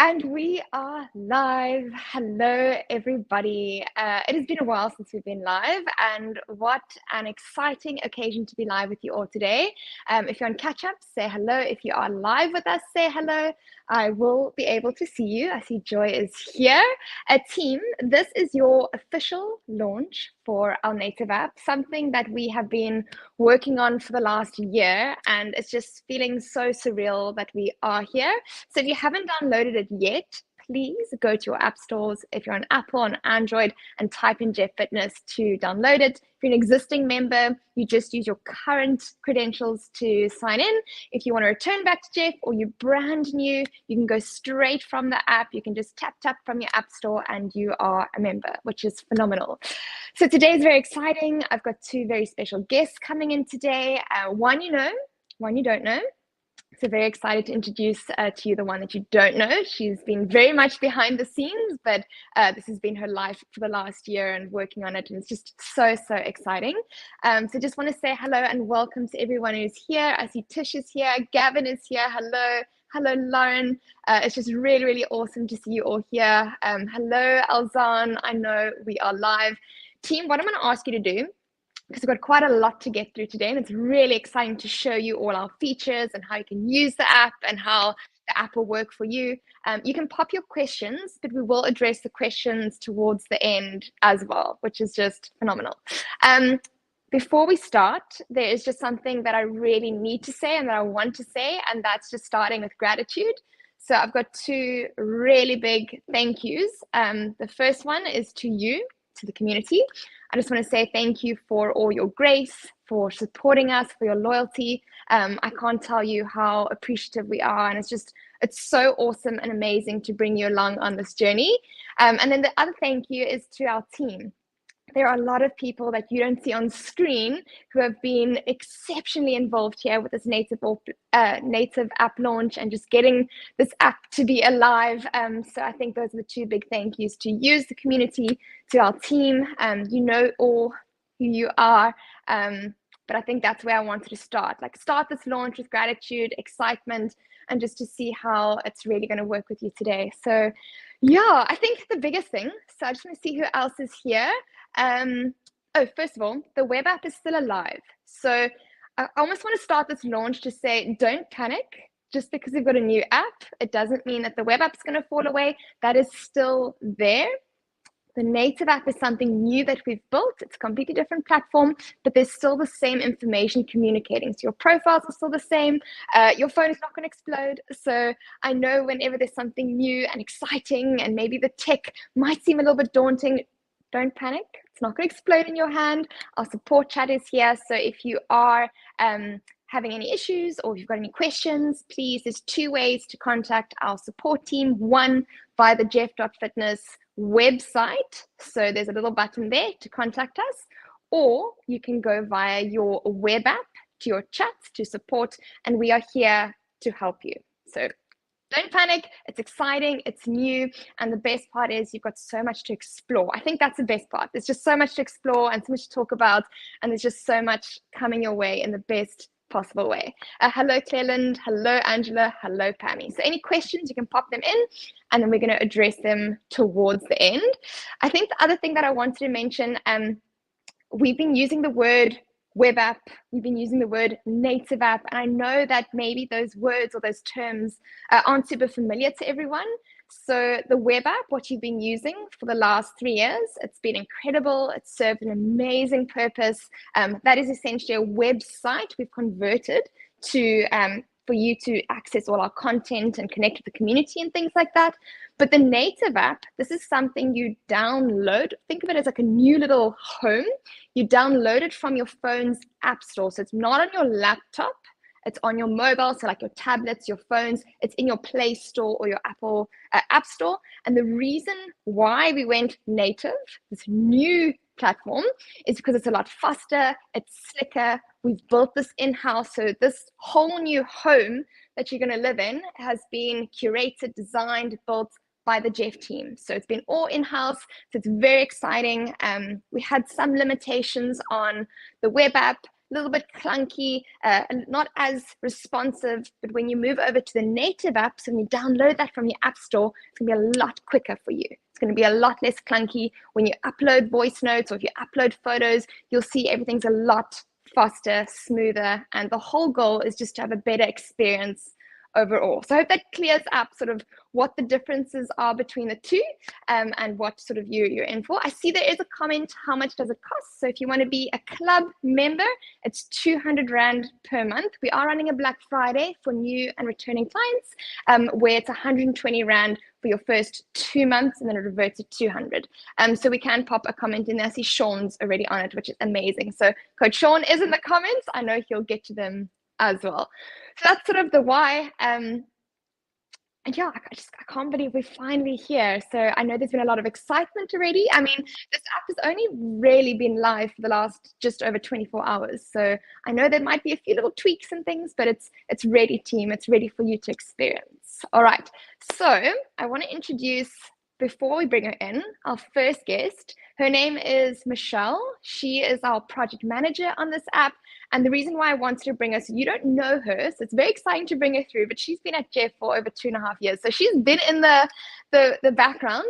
And we are live. Hello, everybody. It has been a while since we've been live, and what an exciting occasion to be live with you all today. If you're on catch up, say hello. If you are live with us, say hello. I will be able to see you. I see Joy is here. Team, this is your official launch for our native app, something that we have been working on for the last year, and it's just feeling so surreal that we are here. So if you haven't downloaded it yet, please go to your app stores if you're on Apple and Android and type in Jeff Fitness to download it. If you're an existing member, you just use your current credentials to sign in. If you want to return back to Jeff or you're brand new, you can go straight from the app. You can just tap from your app store and you are a member, which is phenomenal. So today is very exciting. I've got two very special guests coming in today. One you know, one you don't know. So very excited to introduce to you the one that you don't know. She's been very much behind the scenes, but this has been her life for the last year and working on it. And it's just so exciting. So just want to say hello and welcome to everyone who's here. I see Tish is here. Gavin is here. Hello. Hello, Lauren. It's just really awesome to see you all here. Hello, Alzan. I know we are live. Team, what I'm going to ask you to do, because we've got quite a lot to get through today, and it's really exciting to show you all our features and how you can use the app and how the app will work for you. You can pop your questions, but we will address the questions towards the end as well, which is just phenomenal. Before we start, there is just something that I really need to say and that I want to say, and that's just starting with gratitude. So I've got two really big thank yous. The first one is to you, to the community. I just want to say thank you for all your grace, for supporting us, for your loyalty. I can't tell you how appreciative we are, and it's so awesome and amazing to bring you along on this journey. And then the other thank you is to our team. There are a lot of people that you don't see on screen who have been exceptionally involved here with this native app launch and just getting this app to be alive. So I think those are the two big thank yous: to use the community, to our team. You know all who you are. But I think that's where I wanted to start this launch with gratitude, excitement, and just to see how it's really going to work with you today. So yeah, I think the biggest thing, so I just want to see who else is here. First of all, the web app is still alive. So I almost want to start this launch to say, don't panic. Just because we've got a new app, it doesn't mean that the web app is going to fall away. That is still there. The native app is something new that we've built. It's a completely different platform, but there's still the same information communicating. So your profiles are still the same. Your phone is not going to explode. So I know whenever there's something new and exciting and maybe the tech might seem a little bit daunting, don't panic. It's not going to explode in your hand. Our support chat is here. So if you are having any issues or if you've got any questions, please, there's two ways to contact our support team. One, via the Jeff.Fitness website. So there's a little button there to contact us, or you can go via your web app to your chats to support, and we are here to help you. So don't panic. It's exciting. It's new. And the best part is you've got so much to explore. I think that's the best part. There's just so much to explore and so much to talk about. And there's just so much coming your way in the best possible way. Hello, Cleland. Hello, Angela. Hello, Pammy. So any questions, you can pop them in, and then we're going to address them towards the end. I think the other thing that I wanted to mention, we've been using the word web app, we've been using the word native app, and I know that maybe those words or those terms aren't super familiar to everyone. So the web app, what you've been using for the last 3 years, it's been incredible. It's served an amazing purpose. That is essentially a website we've converted to for you to access all our content and connect with the community and things like that. But the native app, this is something you download. Think of it as like a new little home. You download it from your phone's app store. So it's not on your laptop. It's on your mobile, so like your tablets, your phones. It's in your Play Store or your Apple App Store. And the reason why we went native, this new platform, is because it's a lot faster, it's slicker. We've built this in-house, so this whole new home that you're going to live in has been curated, designed, built by the Jeff team. So it's been all in-house, so it's very exciting. We had some limitations on the web app. a little bit clunky, and not as responsive. But when you move over to the native apps and you download that from your app store, it's going to be a lot quicker for you. It's going to be a lot less clunky. When you upload voice notes or if you upload photos, you'll see everything's a lot faster, smoother, and the whole goal is just to have a better experience overall. So I hope that clears up sort of what the differences are between the two, and what sort of you're in for. I see there is a comment, how much does it cost? So if you want to be a club member, it's 200 Rand per month. We are running a Black Friday for new and returning clients, where it's 120 Rand for your first 2 months, and then it reverts to 200. So we can pop a comment in there. I see Sean's already on it, which is amazing. So Coach Sean is in the comments. I know he'll get to them as well. So that's sort of the why. And yeah, I can't believe we're finally here. So I know there's been a lot of excitement already. I mean, this app has only really been live for the last just over 24 hours. So I know there might be a few little tweaks and things, but it's ready, team. It's ready for you to experience. All right. So I want to introduce, before we bring her in, our first guest. Her name is Michelle. She is our project manager on this app. And the reason why I wanted to bring her, so you don't know her, so it's very exciting to bring her through, but she's been at Jeff for over 2.5 years. So she's been in the background.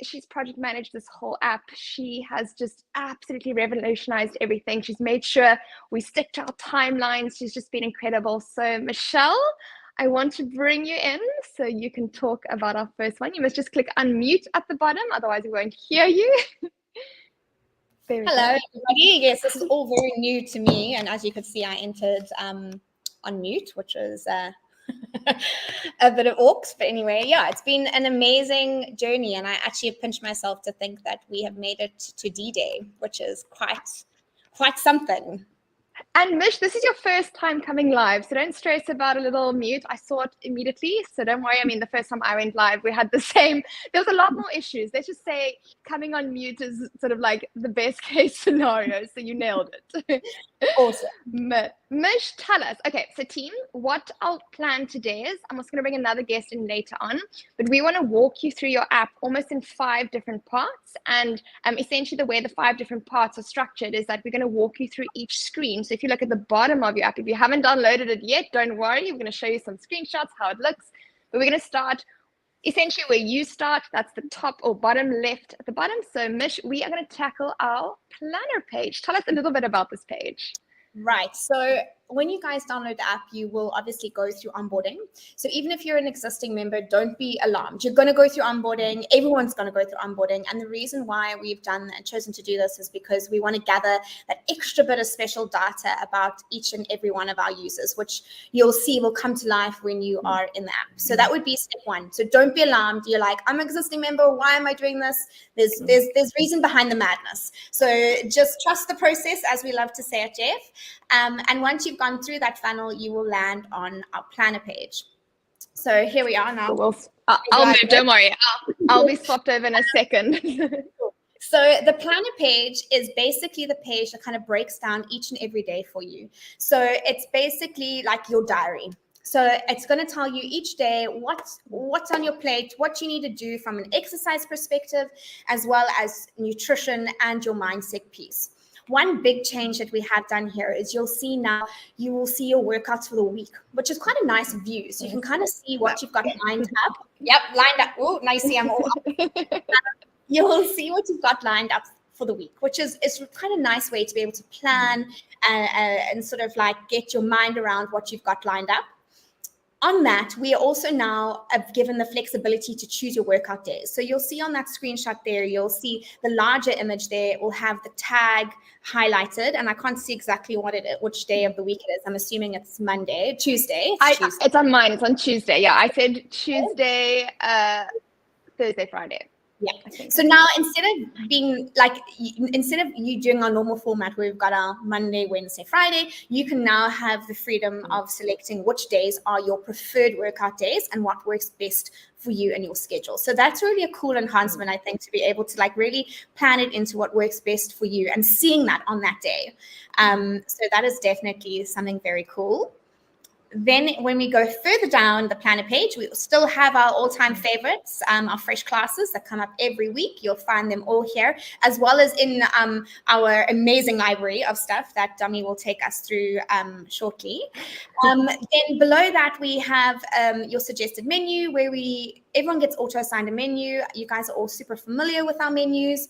She's project managed this whole app. She has just absolutely revolutionized everything. She's made sure we stick to our timelines. She's just been incredible. So Michelle, I want to bring you in so you can talk about our first one. You must just click unmute at the bottom, otherwise we won't hear you. Hello, everybody. Yes, this is all very new to me. And as you could see, I entered on mute, which is a bit of orcs. But anyway, yeah, it's been an amazing journey. And I actually have pinched myself to think that we have made it to D-Day, which is quite something. And Mish, this is your first time coming live, so don't stress about a little mute. I saw it immediately, so don't worry. I mean, the first time I went live, we had the same. There was a lot more issues. Let's just say coming on mute is sort of like the best case scenario, so you nailed it. Awesome. Mish, tell us. Okay, so team, what our plan today is, I'm also going to bring another guest in later on, but we want to walk you through your app almost in 5 different parts. And essentially the way the 5 different parts are structured is that we're going to walk you through each screen. So if you look at the bottom of your app, if you haven't downloaded it yet, don't worry. We're going to show you some screenshots, how it looks. But we're going to start essentially where you start. That's the top or bottom left at the bottom. So Mish, we are going to tackle our planner page. Tell us a little bit about this page. Right. So when you guys download the app, you will obviously go through onboarding. So even if you're an existing member, don't be alarmed. You're going to go through onboarding. Everyone's going to go through onboarding. And the reason why we've done and chosen to do this is because we want to gather that extra bit of special data about each and every one of our users, which you'll see will come to life when you are in the app. So that would be step 1. So don't be alarmed. You're like, I'm an existing member. Why am I doing this? There's reason behind the madness. So just trust the process, as we love to say at Jeff. And once you've gone through that funnel, you will land on our planner page. So here we are now. I'll move, don't worry. I'll be swapped over in a second. So the planner page is basically the page that kind of breaks down each and every day for you. So it's basically like your diary. So it's going to tell you each day what's on your plate, what you need to do from an exercise perspective, as well as nutrition and your mindset piece. One big change that we have done here is you will see your workouts for the week, which is quite a nice view. So you can kind of see what you've got lined up. Yep, lined up. Oh, now you see I'm all up. You will see what you've got lined up for the week, which is kind of a nice way to be able to plan and sort of like get your mind around what you've got lined up. On that, we are also now given the flexibility to choose your workout days. So you'll see on that screenshot there, you'll see the larger image there. It will have the tag highlighted, and I can't see exactly which day of the week it is. I'm assuming it's Tuesday. It's on mine. It's on Tuesday. Yeah, I said Tuesday, Thursday, Friday. Yeah. So now instead of you doing our normal format where we've got our Monday, Wednesday, Friday, you can now have the freedom of selecting which days are your preferred workout days and what works best for you and your schedule. So that's really a cool enhancement, I think, to be able to like really plan it into what works best for you and seeing that on that day. So that is definitely something very cool. Then when we go further down the planner page, we still have our all-time favorites, our fresh classes that come up every week. You'll find them all here, as well as in our amazing library of stuff that Dummy will take us through shortly. Then below that, we have your suggested menu, where everyone gets auto-assigned a menu. You guys are all super familiar with our menus.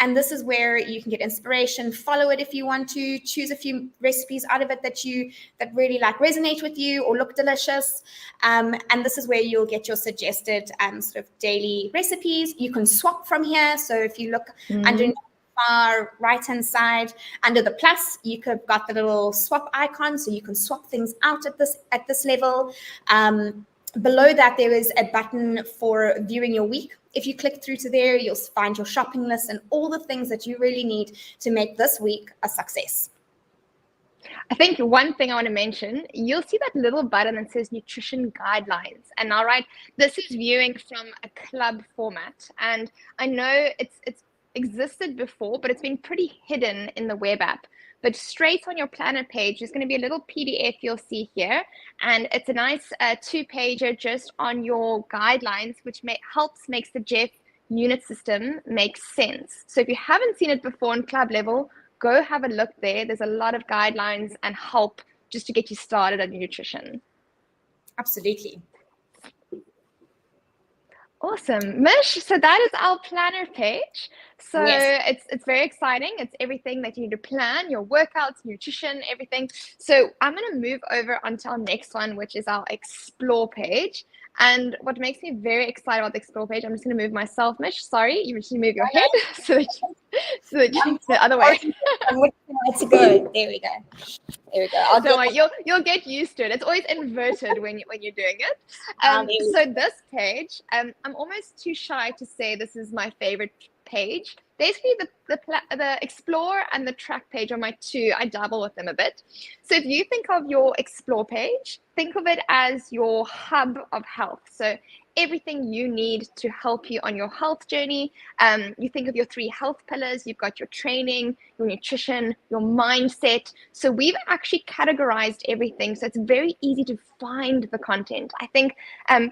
And this is where you can get inspiration, follow it if you want to, choose a few recipes out of it that really like resonate with you or look delicious. And this is where you'll get your suggested sort of daily recipes. You can swap from here. So if you look underneath the far right-hand side, under the plus, you could have got the little swap icon, so you can swap things out at this level. Below that, there is a button for viewing your week. If you click through to there, you'll find your shopping list and all the things that you really need to make this week a success. I think one thing I want to mention, you'll see that little button that says nutrition guidelines. And all right, this is viewing from a club format. And I know it's existed before, but it's been pretty hidden in the web app. But straight on your planner page, there's going to be a little PDF you'll see here. And it's a nice 2-pager just on your guidelines, which makes the Jeff unit system make sense. So if you haven't seen it before on club level, go have a look there. There's a lot of guidelines and help just to get you started on nutrition. Absolutely. Awesome. Mish, so that is our planner page. So yes. It's very exciting. It's everything that you need to plan, your workouts, nutrition, everything. So I'm going to move over onto our next one, which is our explore page. And what makes me very excited about the explore page, I'm just going to move myself, Mish. Sorry, you should move your head so that you the other way. To go. There we go. There we go. Don't worry, you'll get used to it. It's always inverted when you're doing it. So this page, I'm almost too shy to say this is my favorite page. Basically, the explore and the track page are my two. I dabble with them a bit. So if you think of your explore page, think of it as your hub of health. So everything you need to help you on your health journey. You think of your 3 health pillars. You've got your training, your nutrition, your mindset. So we've actually categorized everything. So it's very easy to find the content. I think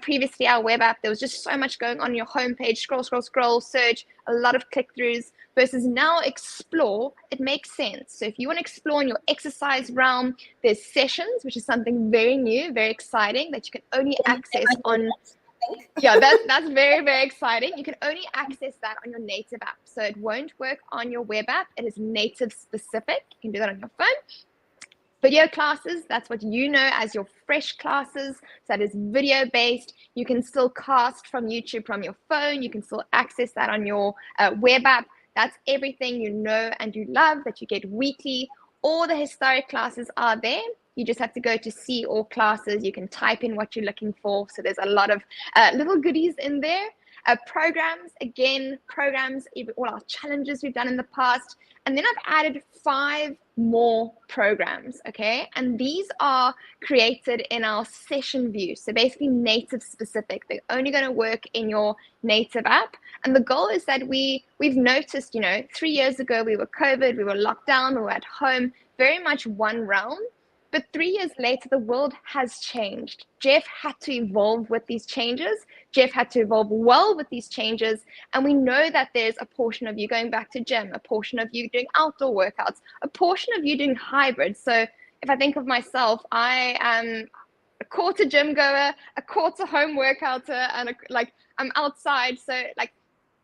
previously our web app, there was just so much going on your homepage, scroll, search, a lot of click-throughs, versus now explore, it makes sense. So if you want to explore in your exercise realm, there's sessions, which is something very new, very exciting that you can only access on. Yeah, that's very, very exciting. You can only access that on your native app. So it won't work on your web app. It is native specific. You can do that on your phone. Video classes, that's what you know as your fresh classes. So that is video based. You can still cast from YouTube from your phone. You can still access that on your web app. That's everything you know and you love that you get weekly. All the historic classes are there. You just have to go to see all classes. You can type in what you're looking for. So there's a lot of little goodies in there. Programs, all our challenges we've done in the past. And then I've added 5 more programs, okay? And these are created in our session view. So basically native specific. They're only going to work in your native app. And the goal is that we've noticed, 3 years ago, we were COVID, we were locked down, we were at home, very much one realm. But 3 years later, the world has changed. Jeff had to evolve with these changes. Jeff had to evolve well with these changes. And we know that there's a portion of you going back to gym, a portion of you doing outdoor workouts, a portion of you doing hybrid. So if I think of myself, I am a quarter gym goer, a quarter home workouter, and I'm outside. So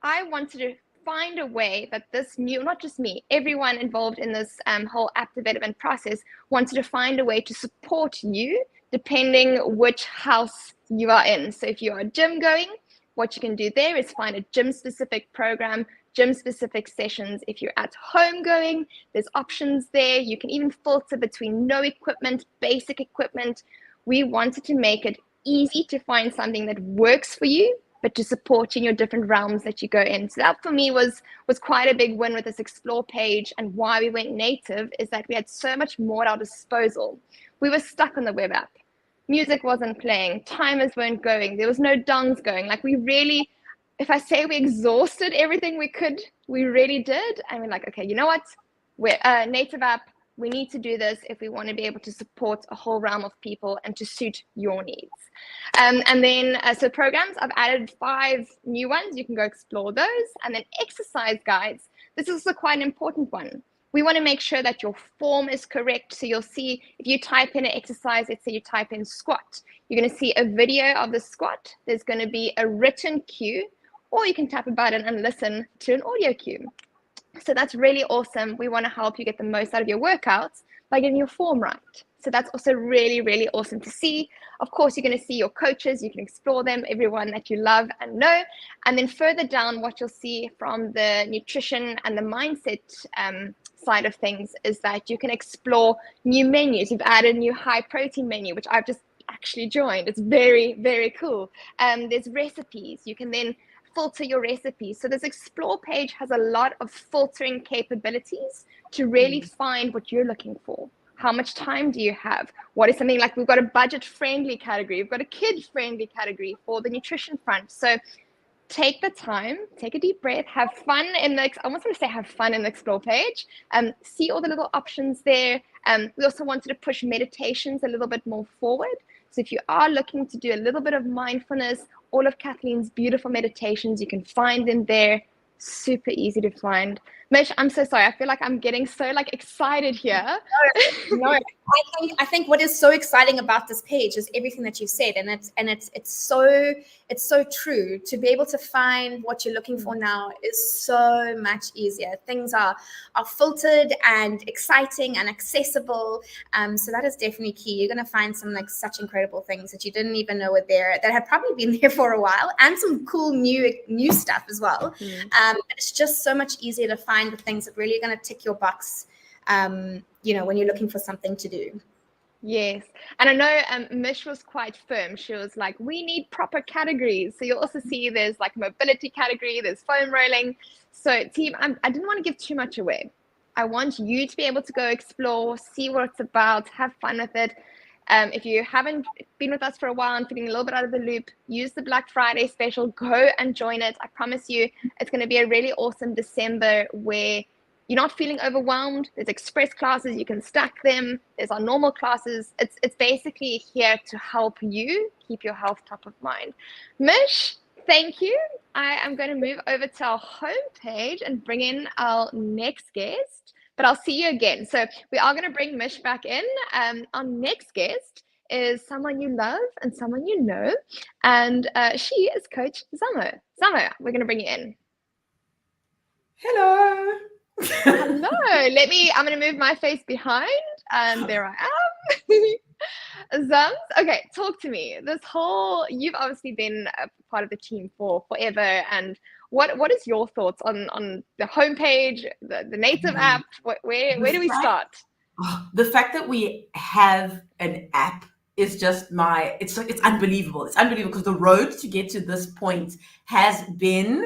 I wanted to find a way that this new, not just me, everyone involved in this whole app development process wanted to find a way to support you depending which house you are in. So if you are gym going, what you can do there is find a gym specific program, gym specific sessions. If you're at home going, there's options there. You can even filter between no equipment, basic equipment. We wanted to make it easy to find something that works for you, but to support in your different realms that you go in. So that for me was quite a big win with this explore page, and why we went native is that we had so much more at our disposal. We were stuck on the web app. Music wasn't playing, timers weren't going, there was no dongs going. We really, if I say we exhausted everything we could, we really did. And we're like, okay, you know what? We're native app, We need to do this if we want to be able to support a whole realm of people and to suit your needs. And then, so programs, I've added 5 new ones. You can go explore those. And then exercise guides. This is also quite an important one. We want to make sure that your form is correct. So you'll see if you type in an exercise, let's say you type in squat, you're going to see a video of the squat. There's going to be a written cue, or you can tap a button and listen to an audio cue. So that's really awesome. We want to help you get the most out of your workouts by getting your form right. So that's also really, really awesome to see. Of course, you're going to see your coaches. You can explore them, everyone that you love and know. And then further down, what you'll see from the nutrition and the mindset side of things is that you can explore new menus. You've added a new high protein menu, which I've just actually joined. It's very, very cool. There's recipes. You can then filter your recipes. So this explore page has a lot of filtering capabilities to really find what you're looking for. How much time do you have? What is something like, we've got a budget friendly category, we've got a kid friendly category for the nutrition front. So take the time, take a deep breath, have fun in the, I almost want to say have fun in the explore page, see all the little options there. We also wanted to push meditations a little bit more forward. So if you are looking to do a little bit of mindfulness, all of Kathleen's beautiful meditations, you can find them there. Super easy to find. Mish, I'm so sorry. I feel like I'm getting so excited here. No, I think what is so exciting about this page is everything that you said, and it's so true. To be able to find what you're looking for now is so much easier. Things are filtered and exciting and accessible. So that is definitely key. You're gonna find some such incredible things that you didn't even know were there, that have probably been there for a while, and some cool new stuff as well. It's just so much easier to find the things that really are going to tick your box, when you're looking for something to do. Yes. And I know Mish was quite firm. She was like, we need proper categories. So you'll also see there's mobility category, there's foam rolling. So team, I didn't want to give too much away. I want you to be able to go explore, see what it's about, have fun with it. If you haven't been with us for a while and feeling a little bit out of the loop, use the Black Friday special, go and join it. I promise you, it's going to be a really awesome December where you're not feeling overwhelmed. There's express classes, you can stack them. There's our normal classes. It's basically here to help you keep your health top of mind. Mish, thank you. I am going to move over to our homepage and bring in our next guest. But I'll see you again. So we are going to bring Mish back in. Our next guest is someone you love and someone you know. And she is Coach Zamo. Zamo, we're going to bring you in. Hello. Hello. I'm going to move my face behind. And there I am. Zams, okay, talk to me. You've obviously been a part of the team for forever. And what is your thoughts on the homepage, the native app? Where do we start? The fact that we have an app is just it's unbelievable. It's unbelievable because the road to get to this point has been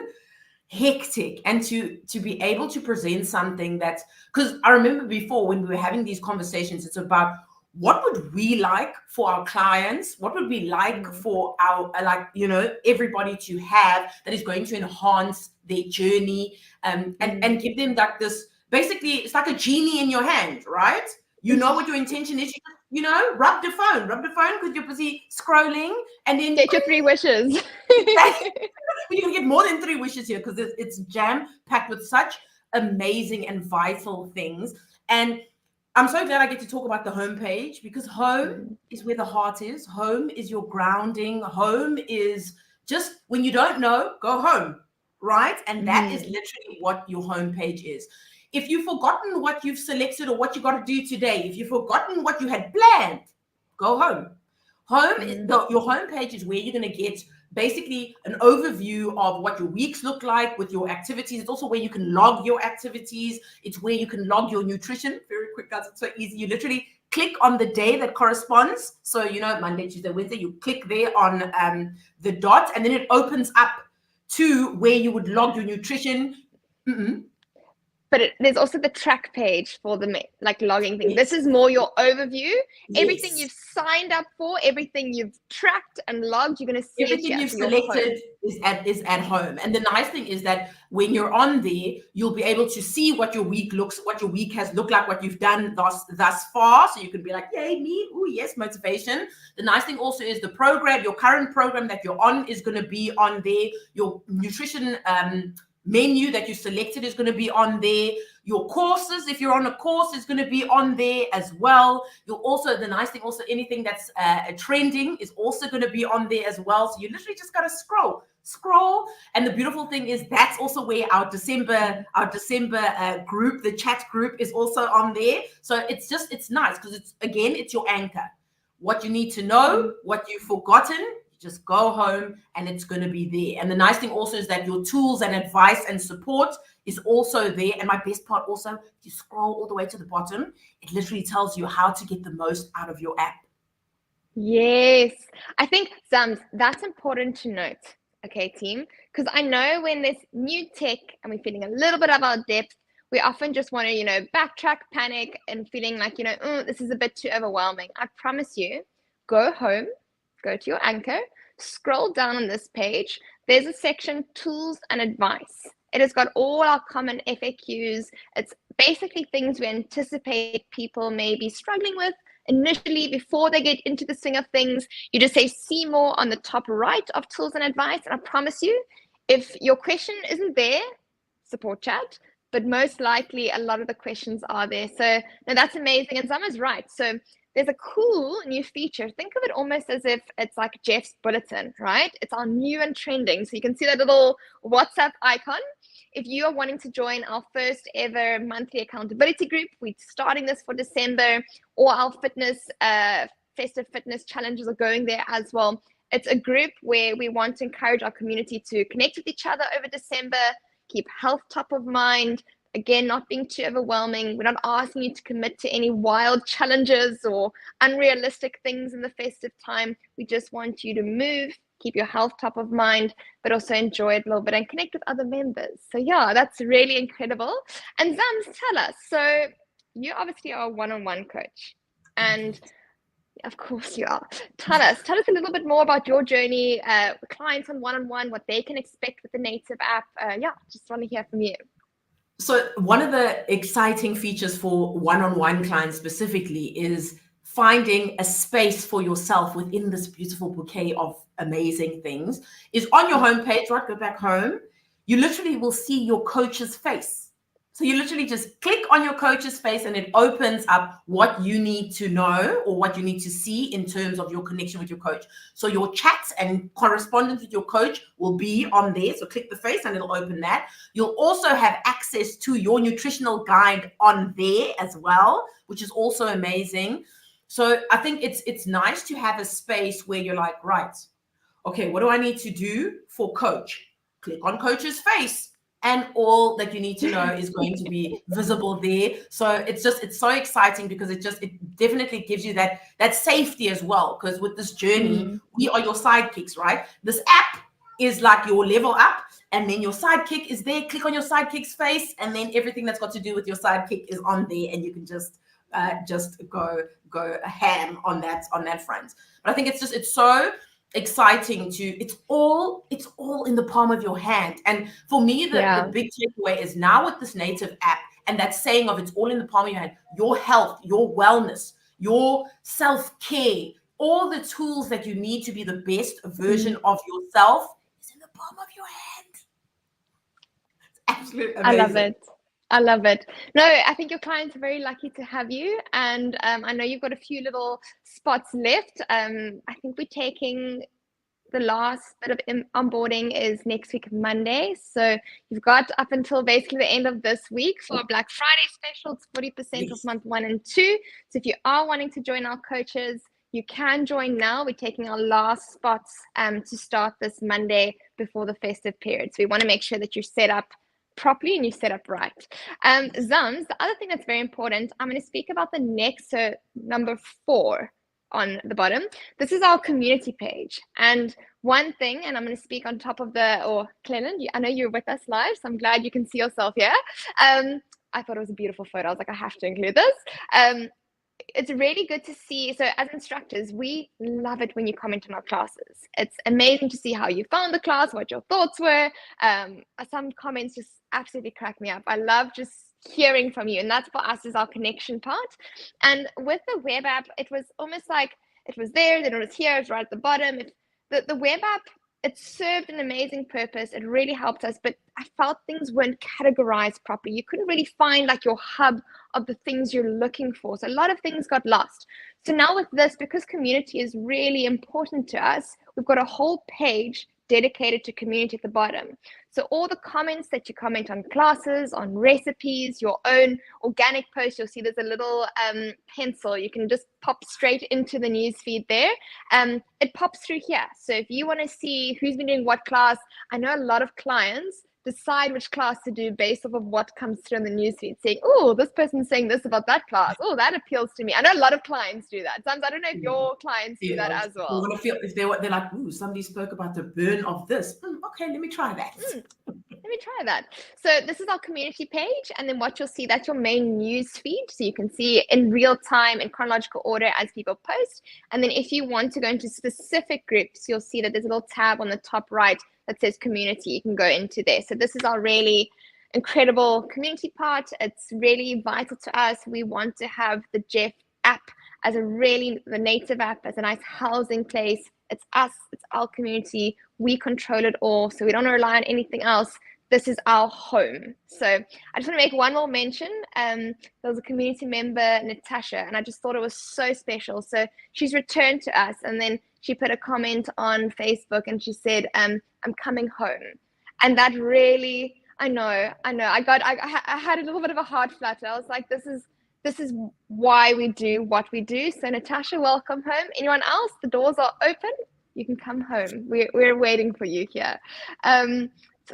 hectic, and to be able to present something that's, because I remember before when we were having these conversations, it's about what would we like for our clients? What would we like for our, everybody to have that is going to enhance their journey, and give them this, basically, it's like a genie in your hand, right? You know what your intention is. Rub the phone because you're busy scrolling, and then get your 3 wishes. You can get more than 3 wishes here because it's jam-packed with such amazing and vital things. And I'm so glad I get to talk about the homepage, because home is where the heart is. Home is your grounding. Home is just when you don't know, go home, right? And that is literally what your homepage is. If you've forgotten what you've selected or what you got to do today, if you've forgotten what you had planned, go home. Your homepage is where you're going to get basically an overview of what your weeks look like with your activities. It's also where you can log your activities. It's where you can log your nutrition. Very quick, guys. It's so easy. You literally click on the day that corresponds. So, Monday, Tuesday, Wednesday, you click there on the dot, and then it opens up to where you would log your nutrition. there's also the track page for the like logging thing. This is more your overview. Everything you've signed up for, everything you've tracked and logged, you're going to see everything you've selected is at home. And the nice thing is that when you're on there, you'll be able to see what your week has looked like, what you've done thus far. So you can be like, yay, me, oh yes, motivation. The nice thing also is the program, your current program that you're on is going to be on there. Your nutrition menu that you selected is going to be on there. Your courses, if you're on a course, is going to be on there as well. You'll also, the nice thing also, anything that's trending is also going to be on there as well. So you literally just got to scroll. And the beautiful thing is that's also where our December group, the chat group, is also on there. So it's nice because it's your anchor. What you need to know, what you've forgotten, just go home and it's going to be there. And the nice thing also is that your tools and advice and support is also there. And my best part also, if you scroll all the way to the bottom, it literally tells you how to get the most out of your app. Yes, I think that's important to note, okay, team, because I know when there's new tech and we're feeling a little bit of our depth, we often just want to, backtrack, panic, and feeling like, this is a bit too overwhelming. I promise you, go home, go to your anchor, scroll down on this page. There's a section, tools and advice. It has got all our common FAQs. It's basically things we anticipate people may be struggling with initially before they get into the swing of things. You just say see more on the top right of tools and advice. And I promise you, if your question isn't there, support chat, but most likely a lot of the questions are there. So no, that's amazing. And Zama's right. So there's a cool new feature. Think of it almost as if it's like Jeff's bulletin, right? It's our new and trending. So you can see that little WhatsApp icon. If you are wanting to join our first ever monthly accountability group, we're starting this for December, or our festive fitness challenges are going there as well. It's a group where we want to encourage our community to connect with each other over December, keep health top of mind. Again, not being too overwhelming. We're not asking you to commit to any wild challenges or unrealistic things in the festive time. We just want you to move, keep your health top of mind, but also enjoy it a little bit and connect with other members. So yeah, that's really incredible. And Zams, tell us, so you obviously are a one-on-one coach, and of course you are. Tell us a little bit more about your journey, clients on one-on-one, what they can expect with the Native app. Just want to hear from you. So one of the exciting features for one-on-one clients specifically is finding a space for yourself within this beautiful bouquet of amazing things. Is on your homepage, right? Go back home. You literally will see your coach's face. So you literally just click on your coach's face and it opens up what you need to know or what you need to see in terms of your connection with your coach. So your chats and correspondence with your coach will be on there. So click the face and it'll open that. You'll also have access to your nutritional guide on there as well, which is also amazing. So I think it's nice to have a space where you're like, right, okay, what do I need to do for coach? Click on coach's face. And all that you need to know is going to be visible there. So it's so exciting because it definitely gives you that safety as well. Because with this journey, we are your sidekicks, right? This app is like your level up, and then your sidekick is there. Click on your sidekick's face, and then everything that's got to do with your sidekick is on there, and you can just go ham on that front. But I think it's so exciting it's all in the palm of your hand. And for me, the big takeaway is now with this Native app and that saying of it's all in the palm of your hand, your health, your wellness, your self-care, all the tools that you need to be the best version of yourself is in the palm of your hand. It's absolutely amazing. I love it. No, I think your clients are very lucky to have you. And I know you've got a few little spots left. I think we're taking the last bit of onboarding is next week, Monday. So you've got up until basically the end of this week for a Black Friday special. It's 40% off month 1 and 2. So if you are wanting to join our coaches, you can join now. We're taking our last spots to start this Monday before the festive period. So we want to make sure that you're set up properly and you set up right. Zams, the other thing that's very important, I'm going to speak about the next, so number 4 on the bottom. This is our community page. And one thing, and I'm going to speak on top of Cleland, I know you're with us live, so I'm glad you can see yourself here. I thought it was a beautiful photo. I was like, I have to include this. It's really good to see. So as instructors, we love it when you comment on our classes. It's amazing to see how you found the class, what your thoughts were. Some comments just absolutely crack me up. I love just hearing from you, and that's for us is our connection part. And with the web app, it was almost like it was there, then it was here, it was right at the bottom. The web app, it served an amazing purpose. It really helped us, but I felt things weren't categorized properly. You couldn't really find like your hub of the things you're looking for. So a lot of things got lost. So now with this, because community is really important to us, we've got a whole page dedicated to community at the bottom. So all the comments that you comment on classes, on recipes, your own organic post, you'll see there's a little pencil. You can just pop straight into the news feed there. It pops through here. So if you want to see who's been doing what class, I know a lot of clients decide which class to do based off of what comes through on the newsfeed, saying, oh, this person's saying this about that class. Oh, that appeals to me. I know a lot of clients do that. Sometimes I don't know if your clients do that as well. Want to feel if they're like, ooh, somebody spoke about the burn of this. Okay, let me try that. Let me try that. So this is our community page, and then what you'll see, that's your main news feed. So you can see in real time, in chronological order as people post. And then if you want to go into specific groups, you'll see that there's a little tab on the top right that says community. You can go into there. So this is our really incredible community part. It's really vital to us. We want to have the Jeff app as the native app, as a nice housing place. It's us, it's our community. We control it all. So we don't rely on anything else. This is our home. So I just want to make one more mention. There was a community member, Natasha, and I just thought it was so special. So she's returned to us, and then she put a comment on Facebook, and she said, I'm coming home. And that really, I know. I had a little bit of a heart flutter. I was like, this is why we do what we do. So Natasha, welcome home. Anyone else? The doors are open. You can come home. We're waiting for you here.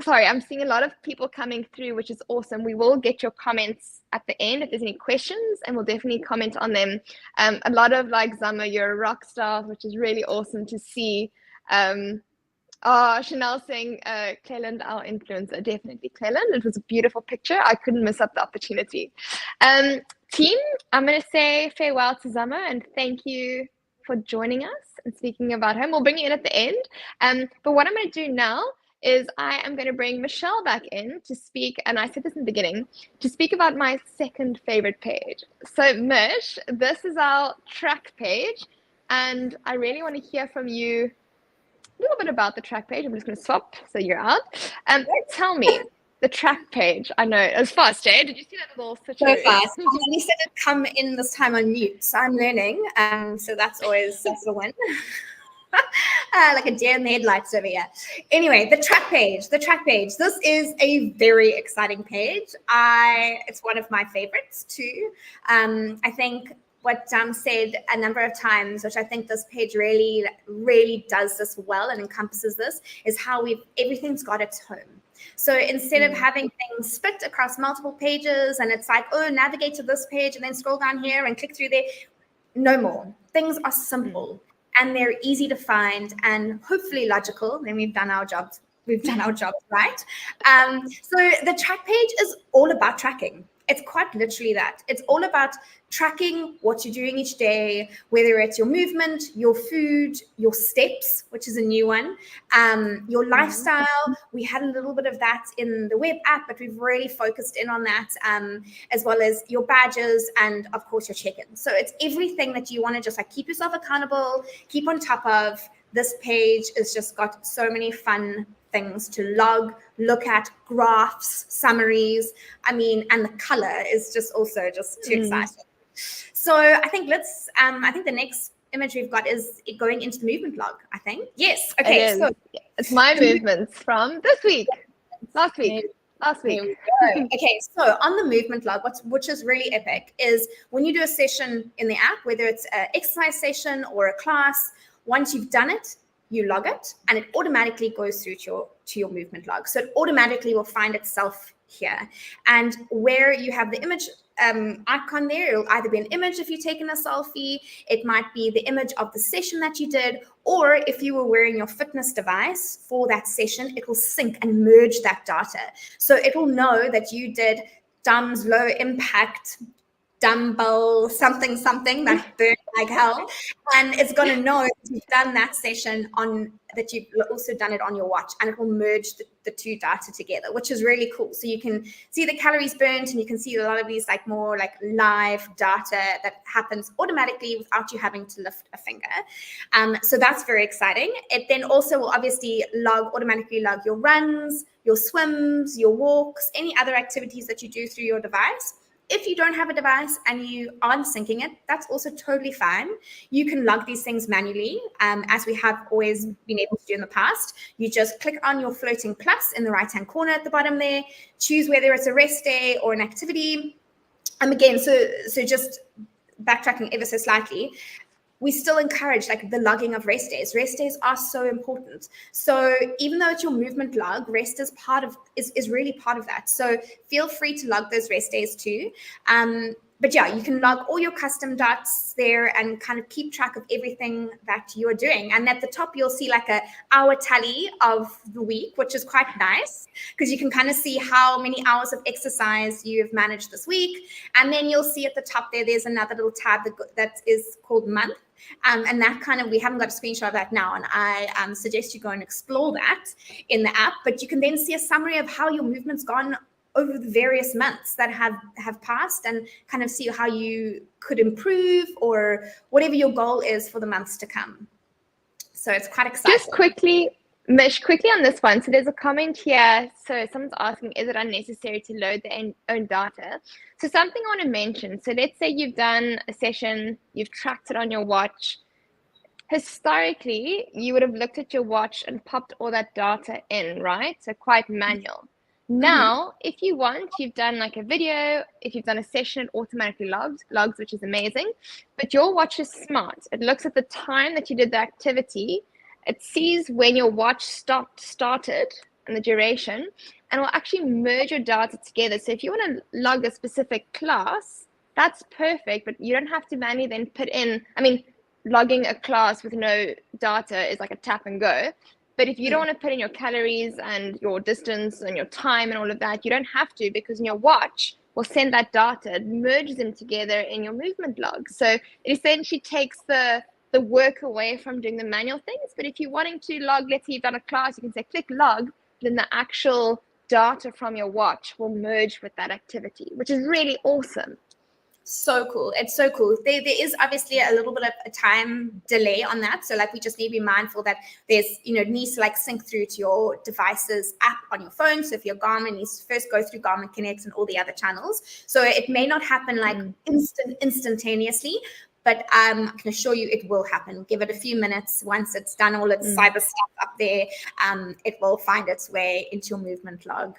Sorry, I'm seeing a lot of people coming through, which is awesome. We will get your comments at the end if there's any questions, and we'll definitely comment on them. A lot of like, Zama, you're a rock star, which is really awesome to see. Chanel saying, Cleland, our influencer. Definitely Cleland. It was a beautiful picture. I couldn't miss up the opportunity. Team, I'm going to say farewell to Zama, and thank you for joining us and speaking about home. We'll bring you in at the end. But what I'm going to do now is I am going to bring Michelle back in to speak, and I said this in the beginning, to speak about my second favorite page. So Mish, this is our track page, and I really want to hear from you a little bit about the track page. I'm just going to swap so you're out. Tell me, the track page. I know it was fast, Jay. Did you see that little switcheroo? So fast. And then he said it come in this time on mute, so I'm learning. So that's a win. Like a deer in the headlights over here. Anyway, the track page. This is a very exciting page. It's one of my favorites too. I think what said a number of times, which I think this page really, really does this well and encompasses this, is how everything's got its home. So instead of having things split across multiple pages and it's like, oh, navigate to this page and then scroll down here and click through there, no more. Things are simple. And they're easy to find and hopefully logical. Then we've done our jobs. Right? So the track page is all about tracking. It's quite literally that. It's all about tracking what you're doing each day, whether it's your movement, your food, your steps, which is a new one, your lifestyle. We had a little bit of that in the web app, but we've really focused in on that, as well as your badges and, of course, your check-ins. So it's everything that you want to just like keep yourself accountable, keep on top of. This page has just got so many fun things to log, look at, graphs, summaries. And the color is just also just too exciting. So I think I think the next image we've got is it going into the movement log, I think. Yes. Okay. So it's my movements from this week, last week. Okay, so on the movement log, which is really epic, is when you do a session in the app, whether it's an exercise session or a class, once you've done it, you log it, and it automatically goes through to your movement log. So it automatically will find itself here. And where you have the image icon there, it'll either be an image if you've taken a selfie, it might be the image of the session that you did, or if you were wearing your fitness device for that session, it will sync and merge that data. So it will know that you did DUMS, low impact dumbbell something that burns like hell, and it's going to know that you've done that session that you've also done it on your watch, and it will merge the two data together, which is really cool. So you can see the calories burnt, and you can see a lot of these like more like live data that happens automatically without you having to lift a finger. So that's very exciting. It then also will obviously automatically log your runs, your swims, your walks, any other activities that you do through your device. If you don't have a device and you aren't syncing it, that's also totally fine. You can log these things manually, as we have always been able to do in the past. You just click on your floating plus in the right-hand corner at the bottom there, choose whether it's a rest day or an activity. And again, so just backtracking ever so slightly, we still encourage like the logging of rest days. Rest days are so important. So even though it's your movement log, rest is is really part of that. So feel free to log those rest days too. But yeah, you can log all your custom dots there and kind of keep track of everything that you're doing. And at the top, you'll see like a hour tally of the week, which is quite nice because you can kind of see how many hours of exercise you've managed this week. And then you'll see at the top there's another little tab that is called month. And that kind of, we haven't got a screenshot of that now, and I suggest you go and explore that in the app. But you can then see a summary of how your movement's gone over the various months that have passed, and kind of see how you could improve or whatever your goal is for the months to come. So it's quite exciting. Just quickly, Mish, quickly on this one. So there's a comment here. So someone's asking, is it unnecessary to load their own data? So something I want to mention. So let's say you've done a session, you've tracked it on your watch. Historically, you would have looked at your watch and popped all that data in, right? So quite manual. Now, if you want, you've done like a video, if you've done a session, it automatically logs, which is amazing. But your watch is smart. It looks at the time that you did the activity. It sees when your watch started and the duration, and will actually merge your data together. So if you want to log a specific class, that's perfect, but you don't have to manually then put in, logging a class with no data is like a tap and go. But if you don't want to put in your calories and your distance and your time and all of that, you don't have to, because in your watch will send that data, it merges them together in your movement log. So it essentially takes the work away from doing the manual things. But if you're wanting to log, let's say you've done a class, you can say click log, then the actual data from your watch will merge with that activity, which is really awesome. So cool. It's so cool. There is obviously a little bit of a time delay on that. So like we just need to be mindful that there's, it needs to like sync through to your device's app on your phone. So if your Garmin needs to first go through Garmin Connect and all the other channels. So it may not happen like instantaneously, but I can assure you it will happen. Give it a few minutes. Once it's done all its cyber stuff up there, it will find its way into your movement log.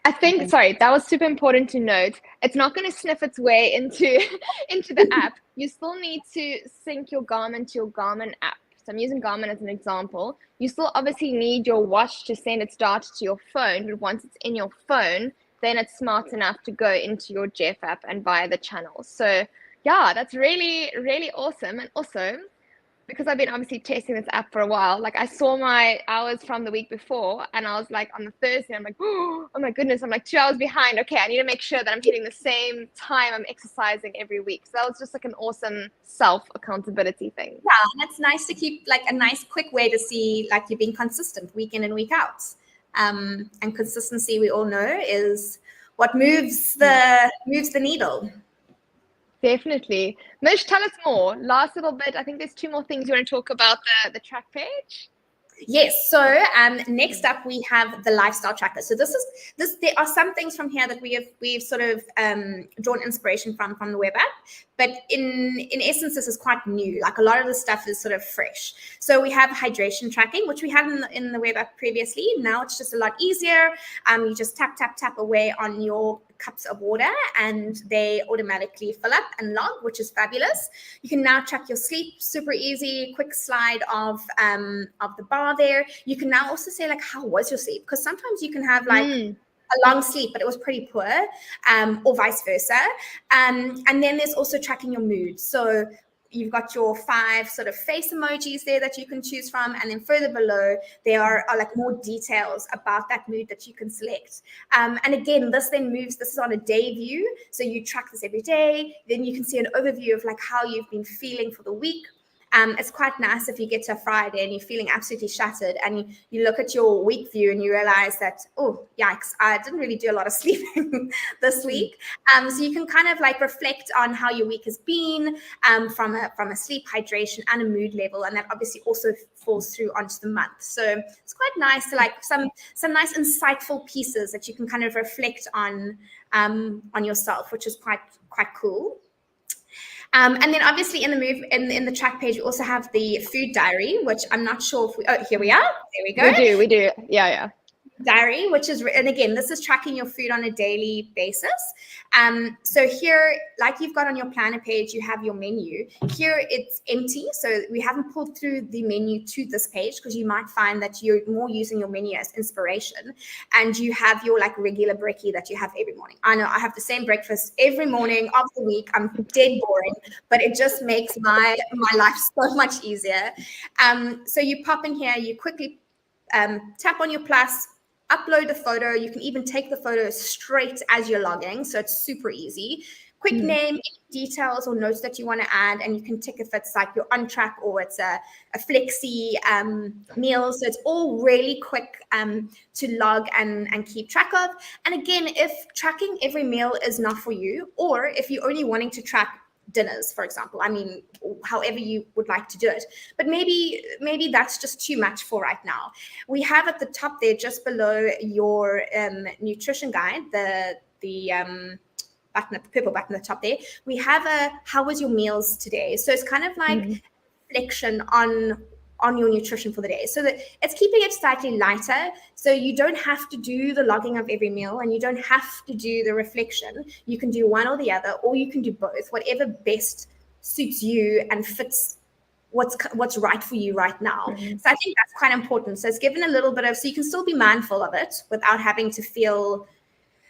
I think, sorry, that was super important to note. It's not going to sniff its way into the app. You still need to sync your Garmin to your Garmin app. So I'm using Garmin as an example. You still obviously need your watch to send its data to your phone, but once it's in your phone, then it's smart enough to go into your Jeff app and via the channels. So yeah, that's really, really awesome. And also, because I've been obviously testing this app for a while, like I saw my hours from the week before, and I was like on the Thursday, I'm like, oh my goodness, I'm like 2 hours behind. Okay, I need to make sure that I'm hitting the same time I'm exercising every week. So that was just like an awesome self-accountability thing. Yeah, and it's nice to keep like a nice quick way to see like you're being consistent week in and week out. And consistency, we all know, is what moves the needle. Definitely. Mish, tell us more. Last little bit, I think there's 2 more things you want to talk about the track page. Yes. So next up we have the lifestyle tracker. So this. There are some things from here that we've sort of drawn inspiration from the web app, but in essence this is quite new. Like a lot of the stuff is sort of fresh. So we have hydration tracking, which we had in the web app previously. Now it's just a lot easier. You just tap away on your cups of water and they automatically fill up and log, which is fabulous. You can now track your sleep, super easy, quick slide of the bar there. You can now also say like, how was your sleep? Because sometimes you can have like a long sleep, but it was pretty poor, or vice versa. And then there's also tracking your mood. So you've got your 5 sort of face emojis there that you can choose from. And then further below, there are like more details about that mood that you can select. And again, this is on a day view. So you track this every day. Then you can see an overview of like how you've been feeling for the week. It's quite nice if you get to a Friday and you're feeling absolutely shattered and you look at your week view and you realize that, oh, yikes, I didn't really do a lot of sleeping this week. So you can kind of like reflect on how your week has been from a sleep, hydration, and a mood level. And that obviously also falls through onto the month. So it's quite nice to like some nice insightful pieces that you can kind of reflect on yourself, which is quite cool. And then obviously in the track page, we also have the food diary, which I'm not sure if here we are. There we go. We do. Yeah. Diary, which is, and again, this is tracking your food on a daily basis. So here, like you've got on your planner page, you have your menu. Here it's empty, so we haven't pulled through the menu to this page because you might find that you're more using your menu as inspiration, and you have your like regular brekkie that you have every morning. I know I have the same breakfast every morning of the week. I'm dead boring, but it just makes my life so much easier. So you pop in here, you quickly tap on your plus, upload the photo. You can even take the photo straight as you're logging, so it's super easy. Quick name, details or notes that you want to add, and you can tick if it's like you're on track or it's a flexi meal. So it's all really quick to log and keep track of. And again, if tracking every meal is not for you, or if you're only wanting to track dinners, for example, I mean, however you would like to do it, but maybe that's just too much for right now. We have at the top there, just below your nutrition guide, the button, the purple button at the top there, we have a how was your meals today. So it's kind of like reflection on your nutrition for the day, so that it's keeping it slightly lighter. So you don't have to do the logging of every meal, and you don't have to do the reflection. You can do one or the other, or you can do both, whatever best suits you and fits what's right for you right now. So I think that's quite important. So it's given a little bit of, so you can still be mindful of it without having to feel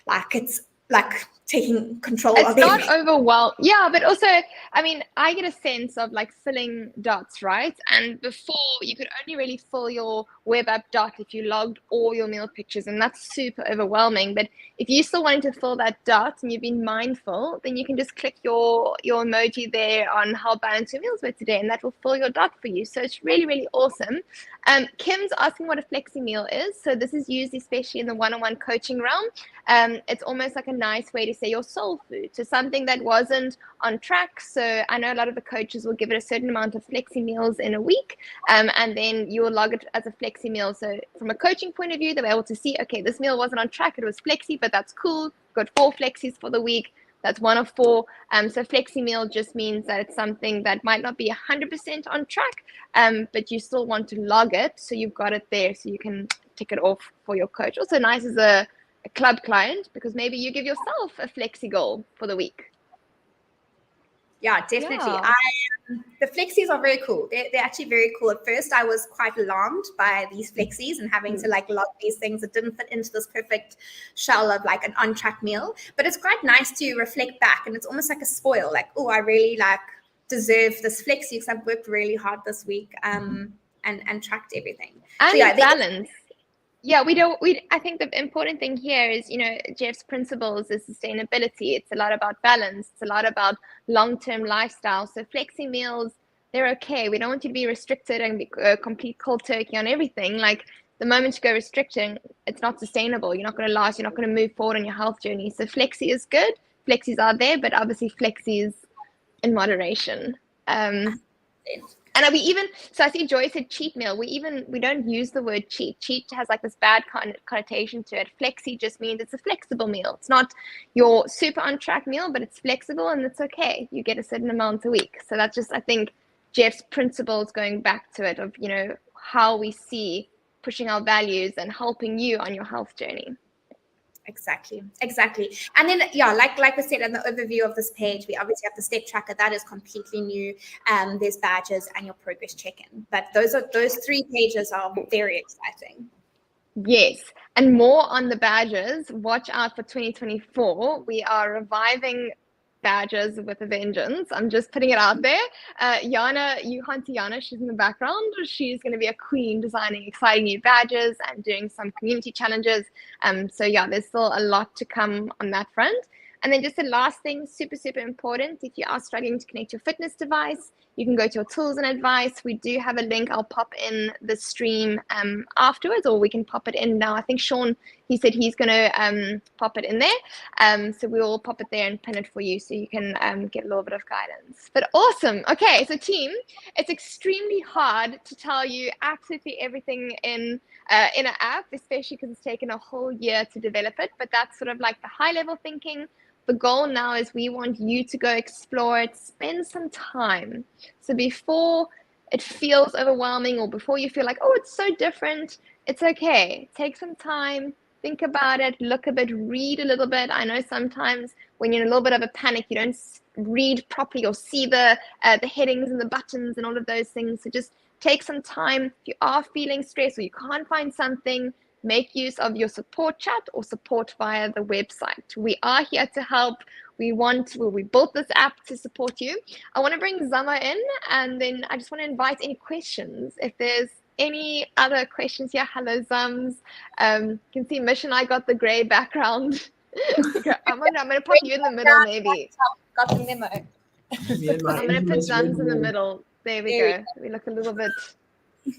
like it's like taking control of everything. It's not overwhelmed. Yeah, but also, I mean, I get a sense of like filling dots, right? And before, you could only really fill your web app dot if you logged all your meal pictures, and that's super overwhelming. But if you still wanting to fill that dot and you've been mindful, then you can just click your emoji there on how balanced your meals were today, and that will fill your dot for you. So it's really, really awesome. Kim's asking what a flexi meal is. So this is used especially in the one-on-one coaching realm. It's almost like a nice way to say your soul food, so something that wasn't on track. So I know a lot of the coaches will give it a certain amount of flexi meals in a week, and then you will log it as a flexi meal. So from a coaching point of view, they'll be able to see, okay, this meal wasn't on track, it was flexi, but that's cool. Got 4 flexis for the week. That's 1 of 4. So flexi meal just means that it's something that might not be 100% on track, but you still want to log it, so you've got it there, so you can tick it off for your coach. Also nice as a club client, because maybe you give yourself a flexi goal for the week. Yeah, definitely. The flexies are very cool. They're actually very cool. At first, I was quite alarmed by these flexies and having to like log these things that didn't fit into this perfect shell of like an on-track meal. But it's quite nice to reflect back, and it's almost like a spoil. Like, oh, I really like deserve this flexi because I've worked really hard this week and tracked everything. And so, yeah, balance. Yeah, I think the important thing here is, Jeff's principles is sustainability. It's a lot about balance. It's a lot about long-term lifestyle. So flexi meals, they're okay. We don't want you to be restricted and be complete cold turkey on everything. Like the moment you go restricting, it's not sustainable. You're not going to last. You're not going to move forward on your health journey. So flexi is good. Flexis are there, but obviously flexis in moderation. And so I see Joy said cheat meal. We don't use the word cheat. Cheat has like this bad connotation to it. Flexi just means it's a flexible meal. It's not your super on track meal, but it's flexible and it's okay. You get a certain amount a week. So that's just, I think, Jeff's principles going back to it of, how we see pushing our values and helping you on your health journey. Exactly. And then, yeah, like we said in the overview of this page, we obviously have the step tracker. That is completely new. There's badges and your progress check-in. But those 3 pages are very exciting. Yes. And more on the badges. Watch out for 2024. We are reviving badges with a vengeance. I'm just putting it out there. Yana, Yuhanti Yana, she's in the background. She's going to be a queen designing exciting new badges and doing some community challenges. So yeah, there's still a lot to come on that front. And then just the last thing, super, super important, if you are struggling to connect your fitness device, you can go to your tools and advice. We do have a link. I'll pop in the stream afterwards, or we can pop it in now. I think Sean, he said he's going to pop it in there. So we'll pop it there and pin it for you so you can get a little bit of guidance. But awesome. Okay, so team, it's extremely hard to tell you absolutely everything in an app, especially because it's taken a whole year to develop it. But that's sort of like the high level thinking. The goal now is we want you to go explore it, spend some time. So before it feels overwhelming or before you feel like, oh, it's so different, it's okay. Take some time, think about it, look a bit, read a little bit. I know sometimes when you're in a little bit of a panic, you don't read properly or see the headings and the buttons and all of those things. So just take some time. If you are feeling stressed or you can't find something, make use of your support chat or support via the website. We are here to help. We built this app to support you. I want to bring Zama in, and then I just want to invite any questions. If there's any other questions here, hello Zams. You can see Mish and I got the gray background. I'm gonna put you in the middle, maybe. Got the memo. I'm gonna put Zams in the middle. There we go. We look a little bit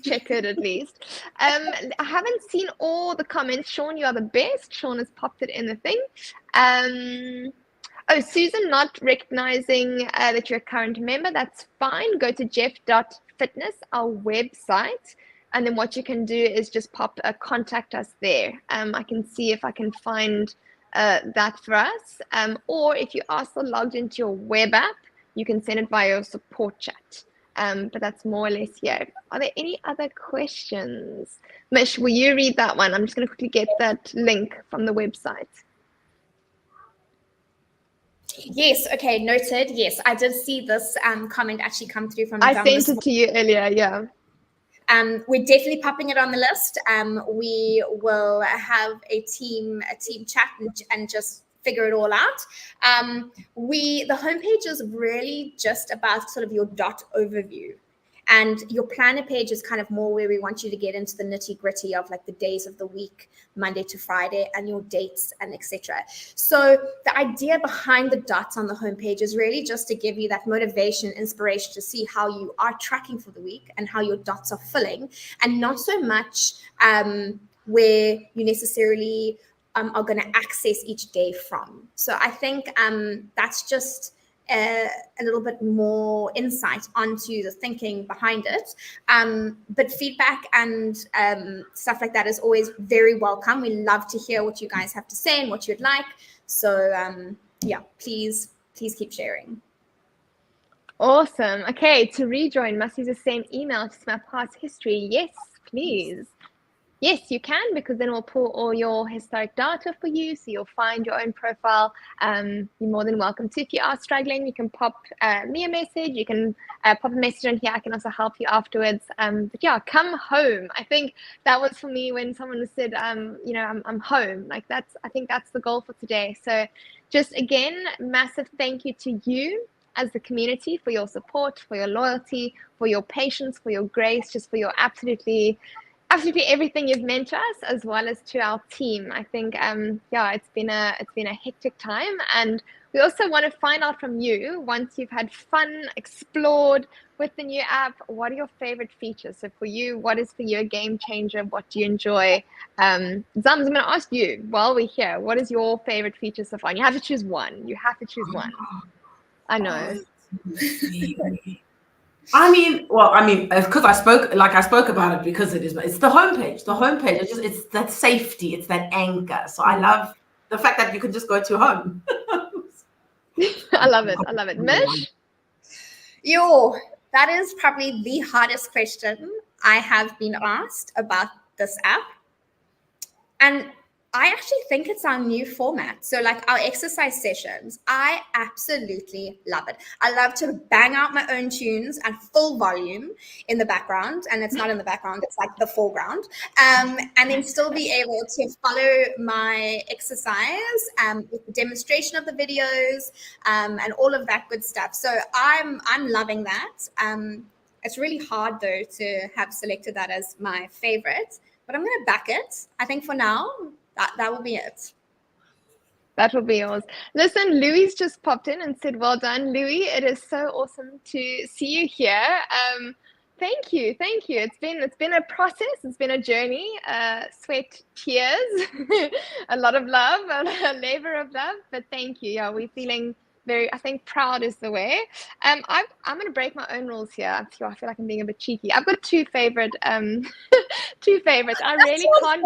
checkered at least. I haven't seen all the comments. Sean, you are the best. Sean has popped it in the thing. Oh, Susan not recognizing that you're a current member. That's fine. Go to jeff.fitness, our website. And then what you can do is just pop contact us there. I can see if I can find that for us. Or if you are still logged into your web app, you can send it via your support chat. But that's more or less here. Are there any other questions? Mish, will you read that one? I'm just going to quickly get that link from the website. Yes, okay, noted. Yes, I did see this comment actually come through from I sent it to you earlier, yeah. We're definitely popping it on the list. We will have a team chat and just figure it all out. The homepage is really just about sort of your dot overview, and your planner page is kind of more where we want you to get into the nitty gritty of like the days of the week, Monday to Friday, and your dates and etc. So the idea behind the dots on the homepage is really just to give you that motivation, inspiration to see how you are tracking for the week and how your dots are filling, and not so much where you necessarily are going to access each day from. So I think that's just a little bit more insight onto the thinking behind it. But feedback and stuff like that is always very welcome. We love to hear what you guys have to say and what you'd like. So yeah, please keep sharing. Awesome. Okay, to rejoin, must use the same email to see my past history. Yes, please. Yes, you can, because then we'll pull all your historic data for you, so you'll find your own profile. You're more than welcome to. If you are struggling, you can pop me a message. You can pop a message in here. I can also help you afterwards. But yeah, come home. I think that was for me when someone said, you know, I'm home. Like I think that's the goal for today. So just again, massive thank you to you as the community for your support, for your loyalty, for your patience, for your grace, just for your absolutely everything you've meant to us, as well as to our team. I think yeah, it's been a hectic time, and we also want to find out from you, once you've had fun, explored with the new app, what are your favorite features? So for you, what is for you a game changer? What do you enjoy? Zams, I'm going to ask you while we're here, what is your favorite feature so far? And you have to choose one. I know. Because I spoke about it, because it's the homepage. The homepage, it's that safety, it's that anchor. So I love the fact that you can just go to home. I love it. Mish? That is probably the hardest question I have been asked about this app. And I actually think it's our new format. So like our exercise sessions, I absolutely love it. I love to bang out my own tunes and full volume in the background. And it's not in the background, it's like the foreground. And then still be able to follow my exercise with the demonstration of the videos and all of that good stuff. So I'm loving that. It's really hard though to have selected that as my favorite, but I'm going to back it. I think for now, that will be it. That will be yours. Listen, Louis just popped in and said, well done, Louis. It is so awesome to see you here. Thank you. It's been a process. It's been a journey, sweat, tears, a lot of love, a labor of love. But thank you. Yeah, we're feeling very, I think proud is the way. I'm going to break my own rules here. I feel like I'm being a bit cheeky. I've got two favorites. I really can't.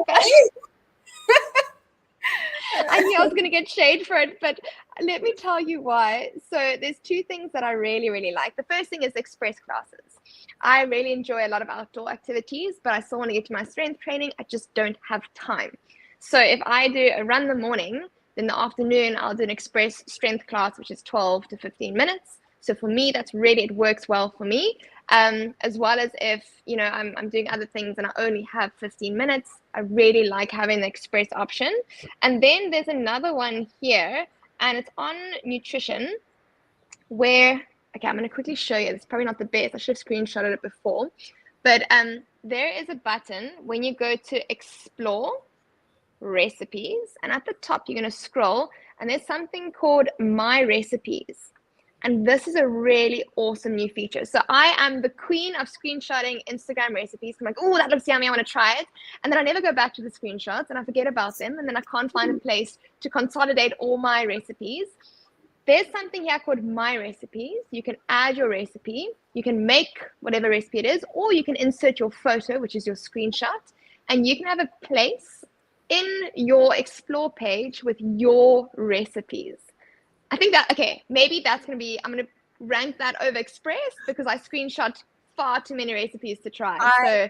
I knew I was going to get shade for it, but let me tell you why. So there's two things that I really, really like. The first thing is express classes. I really enjoy a lot of outdoor activities, but I still want to get to my strength training. I just don't have time. So if I do a run in the morning, then the afternoon I'll do an express strength class, which is 12 to 15 minutes. So for me, it works well for me. As well as if, I'm doing other things and I only have 15 minutes, I really like having the express option. And then there's another one here, and it's on nutrition where, okay, I'm going to quickly show you. It's probably not the best. I should have screenshotted it before. But there is a button when you go to explore recipes, and at the top, you're going to scroll, and there's something called My Recipes. And this is a really awesome new feature. So I am the queen of screenshotting Instagram recipes. I'm like, oh, that looks yummy, I want to try it. And then I never go back to the screenshots and I forget about them. And then I can't find a place to consolidate all my recipes. There's something here called My Recipes. You can add your recipe. You can make whatever recipe it is, or you can insert your photo, which is your screenshot. And you can have a place in your explore page with your recipes. I think that, okay, maybe that's going to be, I'm going to rank that over Express because I screenshot far too many recipes to try. I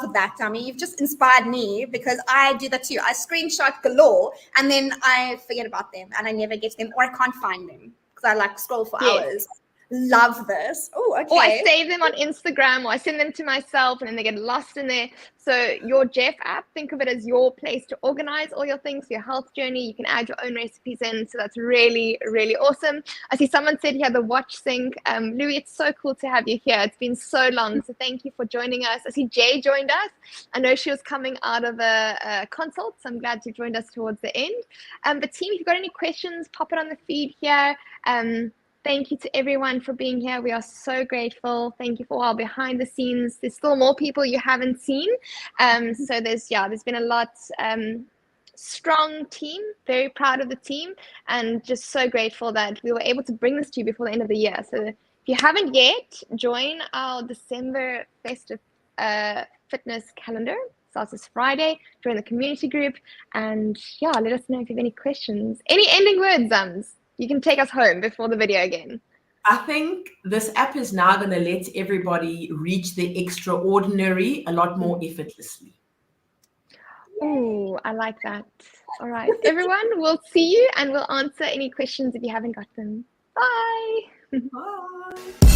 love that, Tammy. You've just inspired me because I do that too. I screenshot galore and then I forget about them and I never get to them or I can't find them because I scroll for hours. Love this. Oh, okay. Or I save them on Instagram or I send them to myself and then they get lost in there. So your Jeff app, think of it as your place to organize all your things, your health journey. You can add your own recipes in. So that's really, really awesome. I see someone said here, the watch sync. Louis, it's so cool to have you here. It's been so long. So thank you for joining us. I see Jay joined us. I know she was coming out of a consult. So I'm glad you joined us towards the end. But team, if you've got any questions, pop it on the feed here. Thank you to everyone for being here. We are so grateful. Thank you for all behind the scenes. There's still more people you haven't seen. So there's been a lot, strong team, very proud of the team, and just so grateful that we were able to bring this to you before the end of the year. So if you haven't yet, join our December festive fitness calendar. Starts this Friday. Join the community group, and let us know if you have any questions. Any ending words, You can take us home before the video again. I think this app is now going to let everybody reach the extraordinary a lot more effortlessly. Oh, I like that. All right, everyone, we'll see you and we'll answer any questions if you haven't got them. Bye. Bye.